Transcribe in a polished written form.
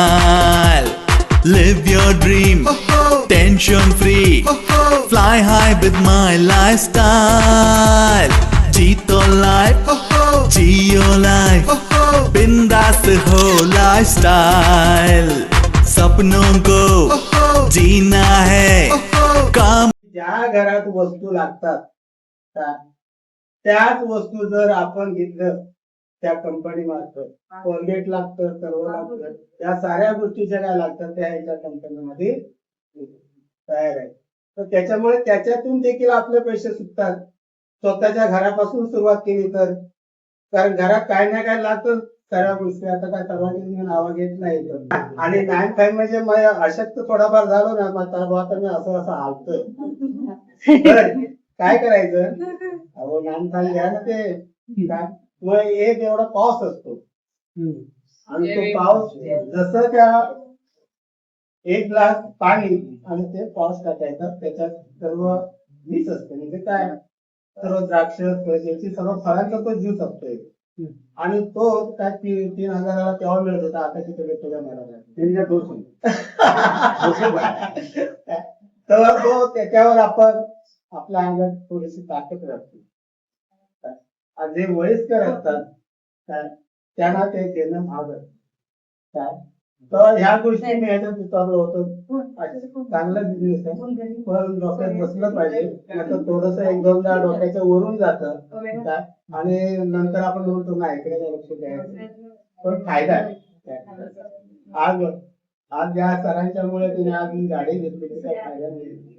smile. Live your dream, tension free. Fly high with my lifestyle. जीतो life, Jio life. बिंदास हो lifestyle. सपनों को जीना है. काम ज्या घरात वस्तू लागतात त्याच वस्तू जर आपण घेतलं त्या कंपनी मार्फत, कोलगेट लागतं, सर्व लागतं, या साऱ्या गोष्टी ज्या काय लागतात त्या ह्याच्या कंपनीमध्ये तयार आहे. तर त्याच्यामुळे त्याच्यातून देखील आपले पैसे सुटतात. स्वतःच्या घरापासून सुरुवात केली तर, कारण घरात काय ना काय लागतं सगळ्या गोष्टी. आता काय सर्वांनी नावं घेत नाही. आणि 9-5 म्हणजे अशक्त थोडाफार झालो ना, मग आता मी असं असं हालतोय. काय करायचं, अहो 9-5 घ्या ना ते काय. मग एक एवढा पाऊस असतो आणि तो पाऊस जसं त्या एक ग्लास पाणी आणि ते पाऊस टाकायचा, त्याच्यात सर्व वीज असते. म्हणजे काय, सर्व द्राक्ष याची सर्व फळांचा तो ज्यूस असतोय. आणि तो काय 3,000ला तेव्हा मिळत होता, आता किती भेटतो काय मला तेव्हा तो त्याच्यावर आपण आपल्या अंगात थोडीशी ताकद राहते. जे वयस्कर असतात त्यांना ते देणं भाग असतं काय. तर ह्या गोष्टी मी ह्याच्यात विचारलं होतं. चांगला बिझनेस आहे, पण डोक्यात बसलं पाहिजे. नाहीतर थोडस 1-2दा डोक्याच्या वरून जातं काय, आणि नंतर आपण म्हणतो ना इकडे लक्ष द्यायचं, पण फायदा आहे. आज या सरांच्या मुळे तिने आज ही गाडी घेतली, त्याचा फायदा नाही.